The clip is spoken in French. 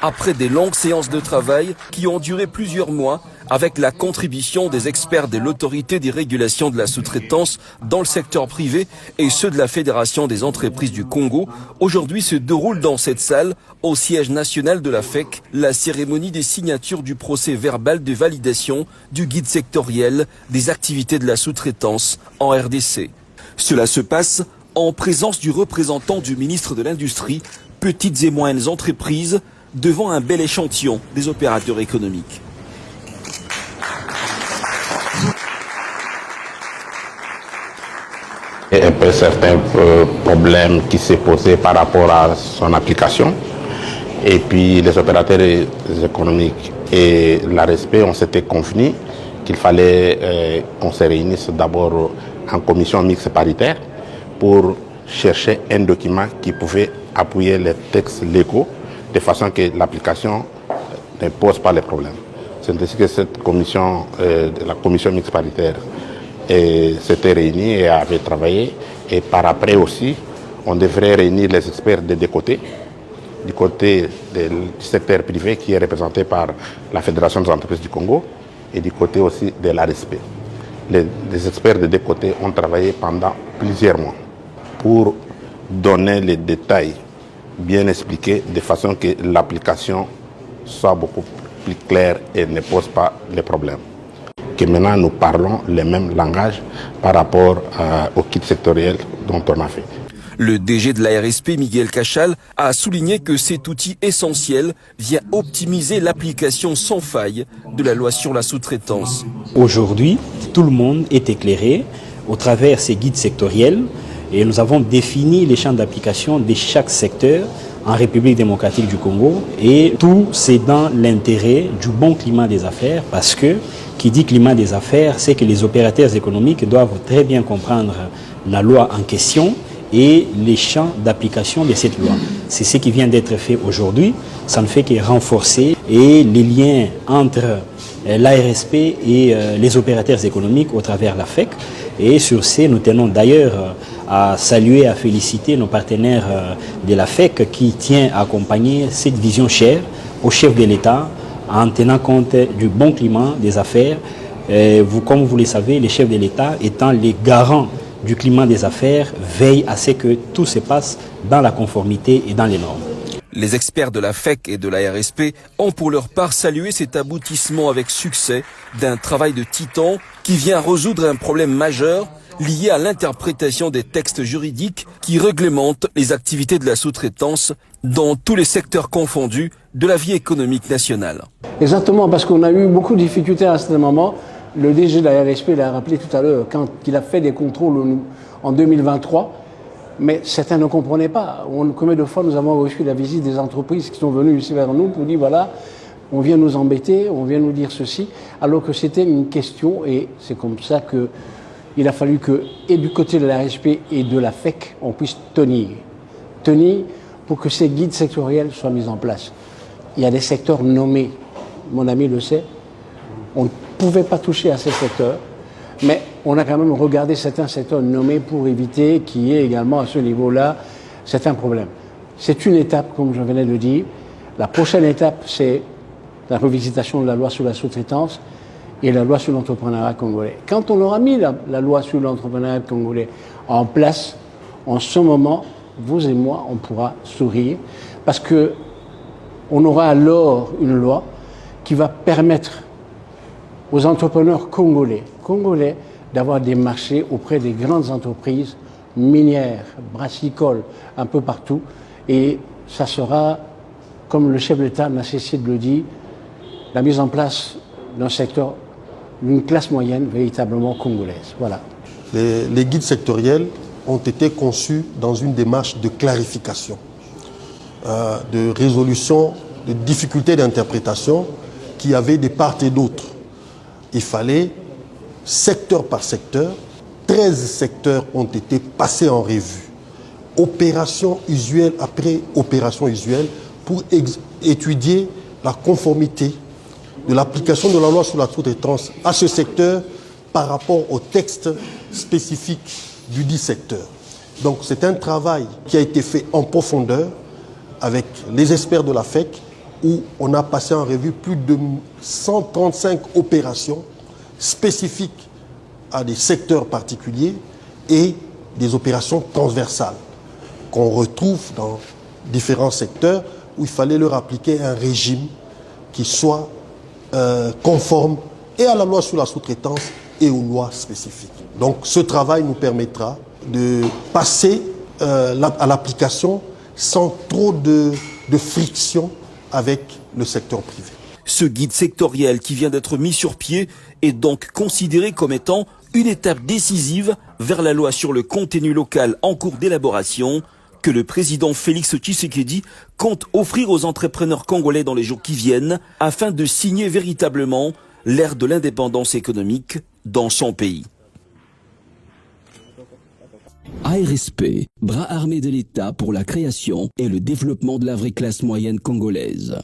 après des longues séances de travail qui ont duré plusieurs mois avec la contribution des experts de l'autorité des régulations de la sous-traitance dans le secteur privé et ceux de la Fédération des entreprises du Congo. Aujourd'hui se déroule dans cette salle, au siège national de la FEC, la cérémonie des signatures du procès verbal de validation du guide sectoriel des activités de la sous-traitance en RDC. Cela se passe en présence du représentant du ministre de l'Industrie, Petites et moyennes entreprises, devant un bel échantillon des opérateurs économiques. Il y a un peu certains problèmes qui s'est posé par rapport à son application. Et puis les opérateurs économiques et l'ARSP, on s'était convenu qu'il fallait qu'on se réunisse d'abord en commission mixte paritaire pour chercher un document qui pouvait appuyer les textes légaux de façon que l'application ne pose pas les problèmes. C'est ainsi que cette commission, la commission mixte paritaire, s'était réunie et avait travaillé. Et par après aussi, on devrait réunir les experts des deux côtés, du côté du secteur privé qui est représenté par la Fédération des entreprises du Congo et du côté aussi de l'ARSP. Les experts des deux côtés ont travaillé pendant plusieurs mois pour donner les détails bien expliqués de façon que l'application soit beaucoup plus claire et ne pose pas les problèmes. Que maintenant nous parlons le même langage par rapport au kit sectoriel dont on a fait. Le DG de la RSP, Miguel Cachal, a souligné que cet outil essentiel vient optimiser l'application sans faille de la loi sur la sous-traitance. Aujourd'hui, tout le monde est éclairé au travers ces guides sectoriels et nous avons défini les champs d'application de chaque secteur en République démocratique du Congo et tout c'est dans l'intérêt du bon climat des affaires parce que qui dit climat des affaires, c'est que les opérateurs économiques doivent très bien comprendre la loi en question et les champs d'application de cette loi. C'est ce qui vient d'être fait aujourd'hui. Ça ne fait que renforcer et les liens entre l'ARSP et les opérateurs économiques au travers de la FEC. Et sur ce, nous tenons d'ailleurs à saluer, à féliciter nos partenaires de la FEC qui tient à accompagner cette vision chère au chef de l'État en tenant compte du bon climat des affaires. Comme vous le savez, les chefs de l'État étant les garants du climat des affaires veillent à ce que tout se passe dans la conformité et dans les normes. Les experts de la FEC et de la RSP ont pour leur part salué cet aboutissement avec succès d'un travail de titan qui vient résoudre un problème majeur lié à l'interprétation des textes juridiques qui réglementent les activités de la sous-traitance dans tous les secteurs confondus de la vie économique nationale. Exactement, parce qu'on a eu beaucoup de difficultés à ce moment. Le DG de la RSP l'a rappelé tout à l'heure quand il a fait des contrôles en 2023, mais certains ne comprenaient pas. Combien de fois nous avons reçu la visite des entreprises qui sont venues ici vers nous pour dire voilà, on vient nous embêter, on vient nous dire ceci, alors que c'était une question et c'est comme ça qu'il a fallu que, et du côté de la RSP et de la FEC, on puisse tenir pour que ces guides sectoriels soient mis en place. Il y a des secteurs nommés, mon ami le sait, on ne pouvait pas toucher à ces secteurs, mais on a quand même regardé certains secteurs nommés pour éviter qu'il y ait également à ce niveau-là certains problèmes. C'est une étape, comme je venais de dire. La prochaine étape, c'est la revisitation de la loi sur la sous-traitance et la loi sur l'entrepreneuriat congolais. Quand on aura mis la loi sur l'entrepreneuriat congolais en place, en ce moment, vous et moi, on pourra sourire parce que on aura alors une loi qui va permettre aux entrepreneurs congolais d'avoir des marchés auprès des grandes entreprises minières, brassicoles, un peu partout. Et ça sera, comme le chef de l'État n'a cessé de le dire, la mise en place d'un secteur, d'une classe moyenne véritablement congolaise. Voilà. Les guides sectoriels ont été conçus dans une démarche de clarification, de résolution de difficultés d'interprétation qui avaient des parts et d'autres. Il fallait, secteur par secteur, 13 secteurs ont été passés en revue, opération usuelle après opération usuelle, pour étudier la conformité de l'application de la loi sur la sous-traitance à ce secteur par rapport au texte spécifique du dit secteur. Donc c'est un travail qui a été fait en profondeur avec les experts de la FEC où on a passé en revue plus de 135 opérations spécifiques à des secteurs particuliers et des opérations transversales qu'on retrouve dans différents secteurs où il fallait leur appliquer un régime qui soit conforme et à la loi sur la sous-traitance et aux lois spécifiques. Donc ce travail nous permettra de passer à l'application sans trop de friction avec le secteur privé. Ce guide sectoriel qui vient d'être mis sur pied est donc considéré comme étant une étape décisive vers la loi sur le contenu local en cours d'élaboration que le président Félix Tshisekedi compte offrir aux entrepreneurs congolais dans les jours qui viennent afin de signer véritablement l'ère de l'indépendance économique dans son pays. ARSP, bras armé de l'État pour la création et le développement de la vraie classe moyenne congolaise.